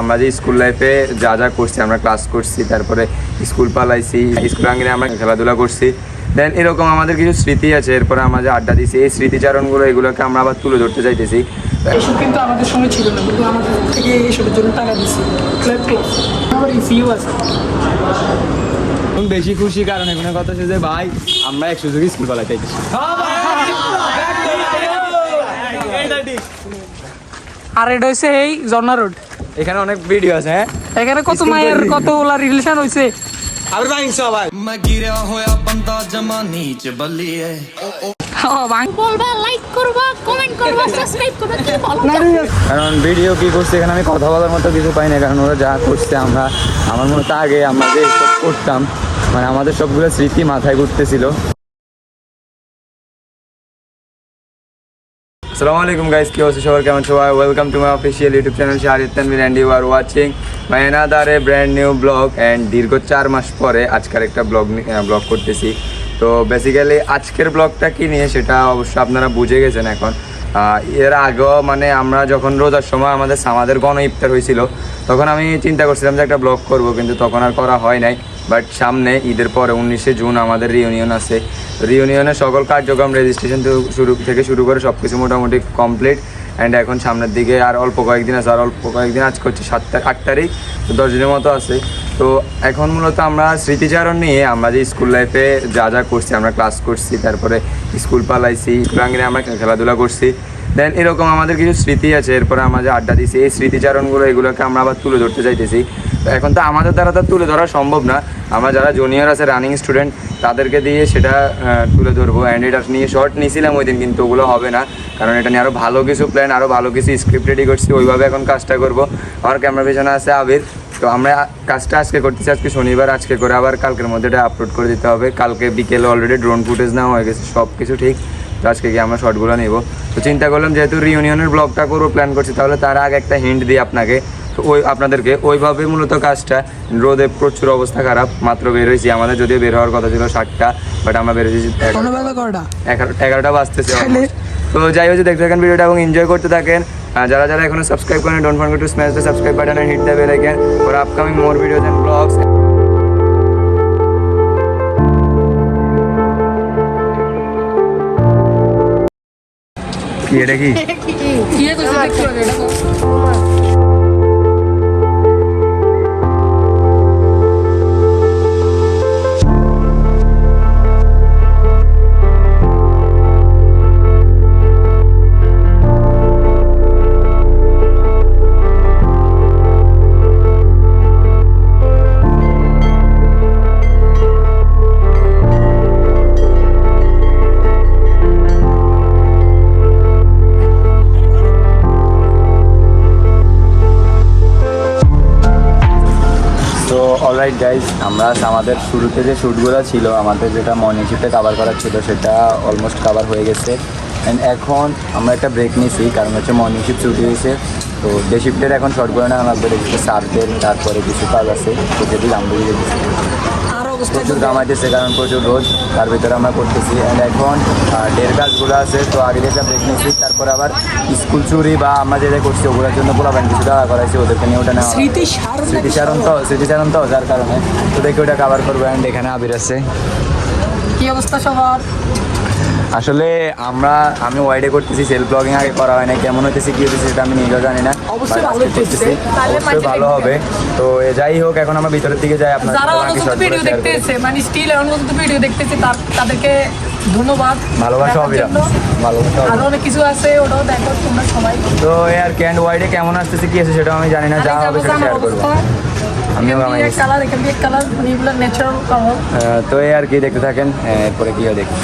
আমরা যে স্কুল লাইফে যা যা করছি, আমরা ক্লাস করছি, তারপরে স্কুল পালাইছি, স্কুল আঙ্গিনে আমরা খেলাধুলা করছি, দেন এরকম আমাদের কিছু স্মৃতি আছে। এরপরে আমরা যে আড্ডা দিছি, এই স্মৃতিচারণগুলো এগুলোকে আমরা আবার তুলে ধরতে চাইতেছি। এসব কিন্তু আমাদের সময় ছিল না, কিন্তু আমাদের থেকে এসবের জন্য টাকা দিচ্ছি। আমার ইসিও আছে। বেশি খুশি কারণ এখানে কথা হচ্ছে যে ভাই আমরা এক সুযোগ স্কুল পালাইতে আর এটা হচ্ছে এই ঝর্ণা রোড। এখানে অনেক ভিডিও আছে। হ্যাঁ, এখানে কত মায়ের কত ওলা রিলেশন হয়েছে। কারণ ভিডিও কি করছে এখানে আমি কথা বলার মতো কিছু পাই না, কারণ ওরা যা করছে আমরা আমার মতো আগে আমরা যে সব করতাম, মানে আমাদের সবগুলো স্মৃতি মাথায় ঘুরতেছিল। আসসালামু আলাইকুম গাইস, কি হচ্ছে সবার, কেমন সবাই? Welcome to my official YouTube channel Shahriar Tanvir and you are watching my another a brand new blog. And দীর্ঘ 4 মাস পরে আজকের একটা ব্লগ করতেছি। তো বেসিক্যালি আজকের ব্লগটা কি নিয়ে সেটা অবশ্য আপনারা বুঝে গেছেন এখন। এর আগেও মানে আমরা যখন রোজার সময় আমাদের গণ ইফতার হয়েছিল, তখন আমি চিন্তা করছিলাম যে একটা ব্লগ করব, কিন্তু তখন আর করা হয় নাই। বাট সামনে ঈদের পরে 19শে জুন আমাদের রিউনিয়ন আছে। রিউনিয়নের সকল কার্যক্রম রেজিস্ট্রেশন থেকে শুরু করে সব কিছু মোটামুটি কমপ্লিট। অ্যান্ড এখন সামনের দিকে আর অল্প কয়েকদিন আছে, আজকে হচ্ছে 8 তারিখ, তো 10 দিনের মতো আছে। তো এখন মূলত আমরা স্মৃতিচারণ নিয়ে আমরা যে স্কুল লাইফে যা যা করছি, আমরা ক্লাস করছি, তারপরে স্কুল পালাইছি, স্কুল আঙ্গিনে আমরা খেলাধুলা করছি, দেন এরকম আমাদের কিছু স্মৃতি আছে। এরপরে আমরা যে আড্ডা দিছি, এই স্মৃতিচারণগুলো এগুলোকে আমরা আবার তুলে ধরতে চাইতেছি। তো এখন তো আমাদের দ্বারা তো তুলে ধরা সম্ভব না, আমরা যারা জুনিয়র আছে, রানিং স্টুডেন্ট, তাদেরকে দিয়ে সেটা তুলে ধরবো। অ্যান্ড এটা নিয়ে শর্ট নিয়েছিলাম ওই দিন, কিন্তু ওগুলো হবে না, কারণ এটা নিয়ে আরও ভালো কিছু প্ল্যান, আরও ভালো কিছু স্ক্রিপ্ট রেডি করছি, ওইভাবে এখন কাজটা করবো। আমার ক্যামেরা পেছনে আছে আবির। তো আমরা কাজটা আজকে করতেছি, আজকে শনিবার, আজকে করে আবার কালকের মধ্যে এটা আপলোড করে দিতে হবে। কালকে বিকেলে অলরেডি ড্রোন ফুটেজ নেওয়া হয়ে গেছে, সব কিছু ঠিক। তো আজকে গিয়ে আমরা শর্টগুলো নেব। তো চিন্তা করলাম যেহেতু রিউনিয়নের ব্লগটা করবো প্ল্যান করছি, তাহলে তার আগে একটা হিন্ট দিই আপনাকে। তো আপনাদেরকে ওইভাবে মূলত কাজটা, রোদে প্রচুর অবস্থা খারাপ, মাত্র বের হয়েছি, আমাদের যদিও বের হওয়ার কথা ছিল 7টা, বাট আমরা বের হয়েছি 11টা বাজতেছে। তো যাই হচ্ছে, দেখতে থাকেন ভিডিওটা এবং এনজয় করতে থাকেন। যারা যারা এখনো সাবস্ক্রাইব করেন, don't forget to smash the subscribe button and hit the bell icon for upcoming more videos and blogs. কি এটা কি অলরাইট গাইজ, আমরা আমাদের শুরুতে যে শ্যুটগুলো ছিল, আমাদের যেটা মর্নিং শিফটে কাভার করার ছিল, সেটা অলমোস্ট কাভার হয়ে গেছে। অ্যান্ড এখন আমরা একটা ব্রেক নিয়েছি, কারণ হচ্ছে মর্নিং শিফট ছুটি হয়েছে। তো ডে শিফটের এখন শর্টগুলো না লাগবে, দেখতে সার্ভের, তারপরে কিছু কাজ আছে, তো সেদিকে আমরা দিয়ে দিচ্ছি। প্রচুর কামাইতেছে, কারণ প্রচুর রোদ, তার ভিতরে আমরা করতেছি। অ্যান্ড এখন ডের কাজগুলো আছে, তো আগে একটা ব্রেক নিয়েছি। তারপরে আবার স্কুল চুরি বা আমরা যেটা করছি ওগুলোর জন্য পোলাবেন কিছু টাকা করাইছি, ওদেরকে নিয়ে ওটা নেওয়া স্মৃতিচারণ তো, যার কারণে তো দেখে ওটা কাভার করবো। অ্যান্ড এখানে আবির আছে। কি অবস্থা সবার? আসলে আমি ওয়াইডে করতেছি, সেলফ ব্লগিং আগে করা হয় না, কেমন হইতেছে কি হইতেছে সেটা আমি নিজেও জানি না, অবশ্যই ভালো হবে। তো যাই হোক, এখন আমরা ভিতরের দিকে যাই। আপনারা ভিডিও দেখতেছে, মানে স্টিল এখন পর্যন্ত ভিডিও দেখতেছে, তাদেরকে ধন্যবাদ, ভালোবাসা হবে, ভালোবাসা হবে। আরো অনেক কিছু আছে, ওটাও দেখো তোমরা সবাই। তো আর ক্যান্ড ওয়াইডে কেমন আসতেছে কি আছে সেটাও আমি জানি না, যা হবে সেটা শেয়ার করবো। তো এই আর কি, দেখতে থাকেন, এরপরে কি হয় দেখি।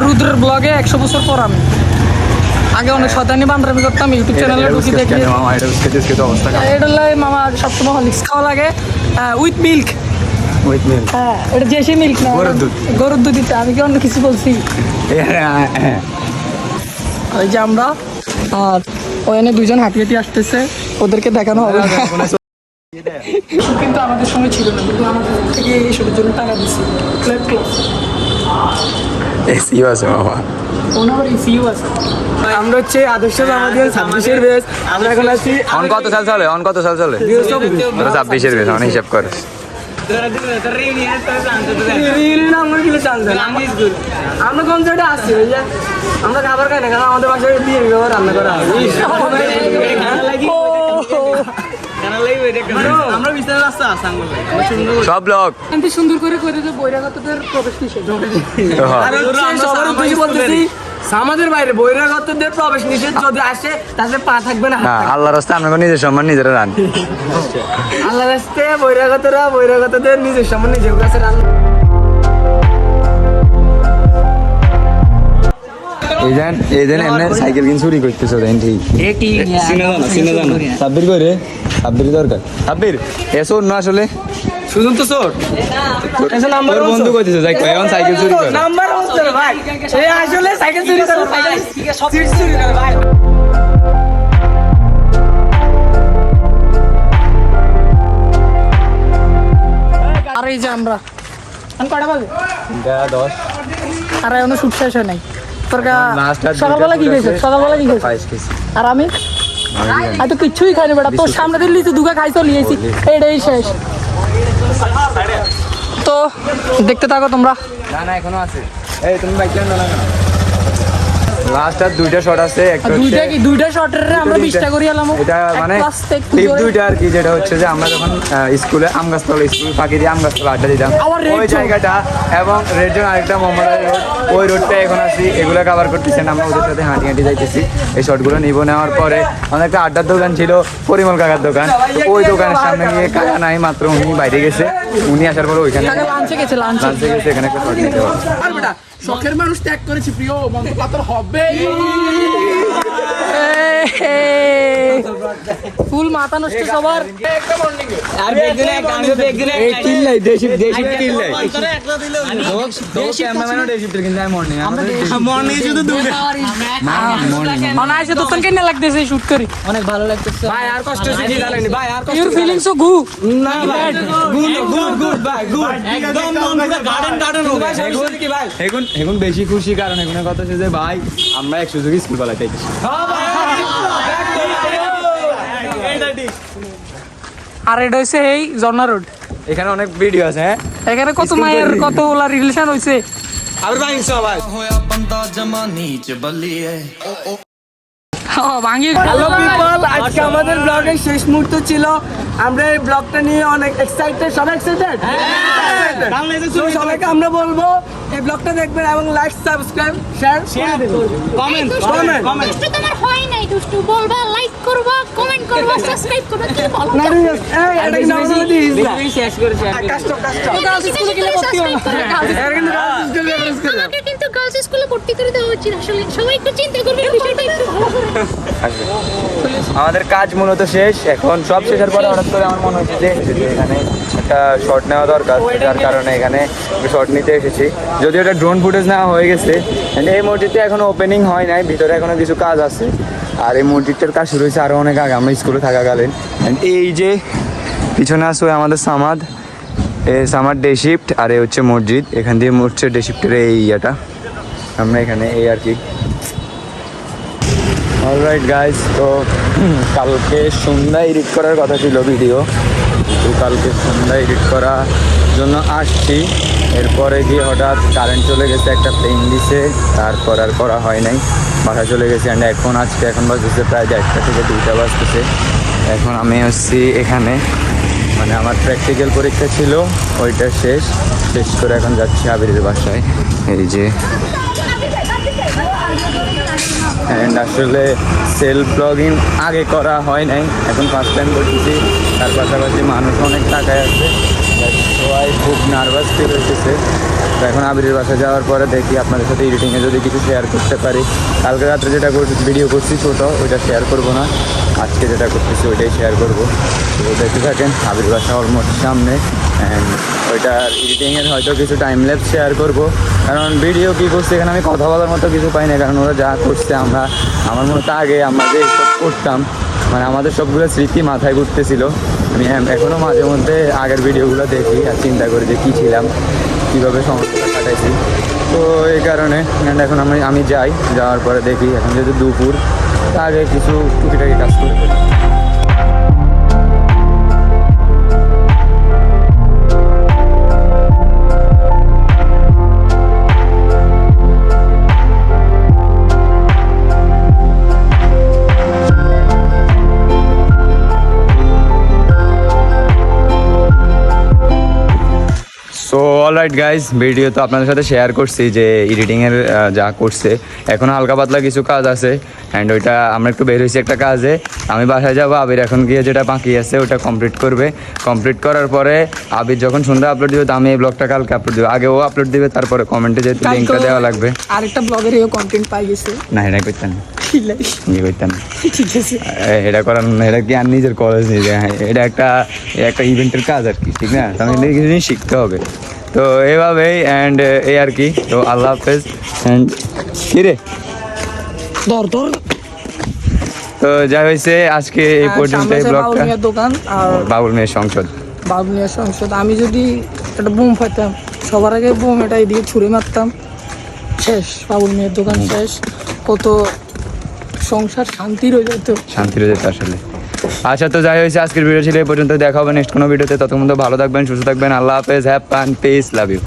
রুদ্রের ব্লগে 100 বছর পর আমি আগে অনেক শয়তানি বান্দরামি করতাম, ইউটিউব চ্যানেলে ঢুকি দেখি এটা মামা সবসময় হরলিক্স খাওয়া লাগে উইথ মিল্ক। হ্যাঁ, এটা দেশি মিল্ক না, গরুর দুধ দিতে। আমি কি অন্য কিছু বলছি? ওই যে আমরা, আর ওখানে দুজন হাঁটি হাঁটি আসতেছে, ওদেরকে দেখানো হবে। কিন্তু আমাদের সময় ছিল না, কিন্তু আমাদের থেকে এসবের জন্য টাকা দিচ্ছি। এসিও আছে মামা, ওনার ইসিউ আছে। আমরা হচ্ছে আদর্শ আমাদের 26-এর বেস। আমরা এখন আছি অন কত সাল চলে? 26-এর বেশ অন হিসাব করে। আমরা কোন জায়গায় আসছি ভাইয়া? আমরা খাবার খাই না, কারণ আমাদের বাসায় বিয়ে বিবাহ রান্না করা হয়। আমরা বিস্তার রাস্তা সব ব্লগ কিন্তু সুন্দর করে করে যে বহিরাগতদের প্রবেশ নিষেধ। আর হচ্ছে সবার উদ্দেশ্যে বলতেছি, আমাদের বাইরে বহিরাগতদের প্রবেশ নিষেধ, যদি আসে তাহলে পা থাকবে না। না, আল্লাহর রাস্তায় আমরা নিজের সম্মান নিজেরা রান। আল্লাহ রাস্তায় বহিরাগতদের নিজের সামনে নিজের কাছে রান্না। এই দেন এমনি সাইকেল কিন চুরি করতেছো দেন ঠিক। সাব্বির করে সাব্বির দরকার। সাব্বির এসো না আসলে শুধুন তো চোর নাম্বার তোর বন্ধু কইতেছে যাই কই এখন সাইকেল চুরি করে। নাম্বার হচ্ছে ভাই, এই আসলে সাইকেল চুরি করে ভাই, সিট চুরি করে ভাই। আর এই যে আমরা এখন কটা বাজে? 10 আর এখনো শুট শেষ হয় নাই। তোর Last আর সকালবেলা কি খাইছিস? সকালবেলা কি খাইছিস? 22 কেজি। আর আমি তো কিচ্ছুই খাইনি বেটা, তোর সামনে দিল্লি তো দুগা খাইছো লিয়েছি, এটাই শেষ। তো দেখতে থাকো তোমরা। না না এখনো আছে। এই তুমি বাইক চালানো না। লাস্ট আর দুইটা শট আছে, একটা হচ্ছে দুইটা শটের আমরা 20টা করে এলাম। এটা মানে টিপ দুইটা আর কি, যেটা হচ্ছে যে আমরা যখন স্কুলে আমগাছতলা স্কুল ফাঁকি দিয়ে আমগাছতলা আড্ডা দিতাম আবার red ওই zone। জায়গাটা, এবং রেড জোন আরেকটা মোহাম্মদ আলী রোড, ওই রোডটা এখন আছি, এগুলো কভার করতেছেন। আমরা ওদের সাথে হাঁটি হাঁটি যাইতেছি, এই শটগুলো নিব। নেওয়ার পরে আমাদের একটা আড্ডার দোকান ছিল, পরিমল কাকার দোকান। ওই দোকানের সামনে গিয়ে কাকা নাই, মাত্র উনি বাইরে গেছে। উনি আসার পরে ওইখানে লাঞ্চে গেছে, লাঞ্চে লাঞ্চে গেছে, এখানে একটা শট নিতে হবে। আর বেটা শখের মানুষ ত্যাগ করেছি, প্রিয় মন্দ পাতর হবে। ফুল মাথা নষ্ট সবার। আর বেগদিনে এই কিল নাই, দেশি কিল নাই। মর্নিং শুধু দুটো অনায়াসে তোর কেন লাগতেছে শুট করি, অনেক ভালো লাগতেছে ভাই। আর কষ্ট হচ্ছে কি জানেন ভাই? আর কষ্ট ইউর ফিলিং সো গু না ভাই, গুড ভাই, গুড একদম মন পুরো গার্ডেন হবে ভাই। সমস্যা কি ভাই? এখন বেশি খুশি, কারণ এখন কথা হচ্ছে যে ভাই আমরা 100 যুগ স্কুল পালাতে গেছি। আর এটা হচ্ছে এই ঝর্ণা রোড। এখানে অনেক ভিডিও আছে। হ্যাঁ, এখানে কত মায়ের কত ওলা রিলেশন হয়েছে। আবার ভাই ভাই ਹੋਇਆ ਬੰਦਾ ਜਮਾਨੀ ਚ ਬੱਲੀਏ ভাঙি। হ্যালো পিপল, আজকে আমাদের ব্লগের শেষ মুহূর্ত ছিল। আমরা এই ব্লগটা নিয়ে অনেক এক্সাইটেড। সবাই এক্সাইটেড? সবাইকে আমরা বলবো এই ব্লগটা দেখবেন এবং লাইক, সাবস্ক্রাইব, শেয়ার করে দেবেন। কমেন্ট দুষ্টু তোমার হয় নাই, দুষ্টু বলবা, লাইক করবা, কমেন্ট করবা, সাবস্ক্রাইব করবা, কি বলো? না রে, এই এটা কি নাম বলে দিস? কষ্ট গার্লস স্কুলে গেলে ভর্তি হয় না। এর কিন্তু গার্লস স্কুলে রেফারেন্স করে। আমাকে কিন্তু গার্লস স্কুলে ভর্তি করে দেওয়া উচিত। আসলে সবাই একটু চিন্তা করবে বিষয়টা একটু ভালো করে। আমাদের কাজ মূলত শেষ। এখন সব শেষের পরে হঠাৎ করে আমার মনে হচ্ছে যে এখানে একটা শট নেওয়া দরকার, যার কারণে এখানে শট নিতে এসেছি। যদিও এটা ড্রোন ফুটেজ নেওয়া হয়ে গেছে। And এই মসজিদটা এখনো ওপেনিং হয় নাই, ভিতরে এখনো কিছু কাজ আছে। আর এই মসজিদটার কাজ শুরু হয়েছে আরও অনেক আগে, আমরা স্কুলে থাকাকালীন। And এই যে পিছনে আসবে আমাদের সামাদ, এই সামাদ ডে শিফট, আর এই হচ্ছে মসজিদ। এখান দিয়ে হচ্ছে ডে শিফটের এই ইয়েটা, আমরা এখানে এই আর কি। অলরাইট গাইজ, তো কালকে সন্ধ্যায় এডিট করার কথা ছিল ভিডিও, তো কালকে সন্ধ্যায় এডিট করার জন্য আসছি। এরপরে গিয়ে হঠাৎ কারেন্ট চলে গেছে, একটা প্লেন দিছে, তারপর আর করা হয় নাই, বাসা চলে গেছে। অ্যান্ড এখন বাজতেছে প্রায় 1টা থেকে 2টা বাজতেছে। এখন আমি আসছি এখানে, মানে আমার প্র্যাকটিক্যাল পরীক্ষা ছিল, ওইটা শেষ করে এখন যাচ্ছি আবিরের বাসায়। এই যে অ্যান্ড আসলে সেলফ ব্লগিং আগে করা হয় নাই, এখন ফার্স্ট টাইম করতেছি। তার পাশাপাশি মানুষ অনেক টাকায় আছে, সবাই খুব নার্ভাস ফিল হইতেছে। তো এখন আবিরের বাসায় যাওয়ার পরে দেখি আপনাদের সাথে এডিটিংয়ে যদি কিছু শেয়ার করতে পারি। কালকে রাত্রে যেটা ভিডিও করছি ছোটো, ওইটা শেয়ার করবো না। আজকে যেটা করতেছি ওইটাই শেয়ার করবো। তো দেখতে থাকেন, আবির বাসা অলমোস্ট সামনে। অ্যান্ড ওইটার এডিটিংয়ের হয়তো কিছু টাইম ল্যাপস শেয়ার করবো, কারণ ভিডিও কী করছে এখানে আমি কথা বলার মতো কিছু পাই না। কারণ ওরা যা করছে, আমার মতো আগে আমরা যে সব করতাম, মানে আমাদের সবগুলো স্মৃতি মাথায় ঘুরতেছিল। আমি এখনও মাঝে মধ্যে আগের ভিডিওগুলো দেখি আর চিন্তা করি যে কী ছিলাম, কীভাবে সমস্যাটা কাটাইছি। তো এই কারণে and এখন আমি যাই, যাওয়ার পরে দেখি এখন যেহেতু দুপুর, তার আগে কিছু টুকিটাকি কাজ করে ফেলি। সো অলরাইট গাইজ, ভিডিও তো আপনাদের সাথে শেয়ার করছি যে এডিটিংয়ের যা করছে, এখন হালকা পাতলা কিছু কাজ আছে অ্যান্ড ওইটা আমরা একটু বের হয়েছি একটা কাজে। আমি বাসায় যাবো, আবির এখন গিয়ে যেটা বাকি আছে ওটা কমপ্লিট করবে। কমপ্লিট করার পরে আবির যখন সন্ধ্যা আপলোড দিবে, তো আমি এই ব্লগটা কালকে আপলোড দেবো। আগে ও আপলোড দিবে, তারপরে কমেন্টে যেহেতু লিঙ্কটা দেওয়া লাগবে। আরেকটা ব্লগের এও কন্টেন্ট পাই গেছে না এটা করতেন না, ইয়ে করতেন না, ঠিক আছে এটা করার না, এটা কি আর নিজের কলেজ নিজে, এটা একটা ইভেন্টের কাজ আর কি, ঠিক না? তো আমি কিছু জিনিস শিখতে হবে, তো এভাবেই অ্যান্ড এই আর কি। তো আল্লাহ হাফেজ অ্যান্ড কি রে, ধর তো যা হয়েছে আজকে এই পর্যন্ত এই ব্লগটা। বাবুল মিয়ার দোকান আর বাবুল মেয়ের সংসদ, বাবুল মিয়ার সংসদ। আমি যদি একটা বোম ফাইতাম, সবার আগে বোম এটা এদিকে ছুঁড়ে মারতাম, শেষ বাবুল মিয়ার দোকান শেষ। কত সংসার শান্তি রয়ে যেত, শান্তি রয়ে যেত আসলে। আচ্ছা, তো যাই হয়েছে আজকের ভিডিও ছিল এই পর্যন্ত। দেখা হবে নেক্সট কোনো ভিডিওতে। ততক্ষণ তো ভালো থাকবেন, সুস্থ থাকবেন। আল্লাহ হাফেজ, have fun, peace, love you.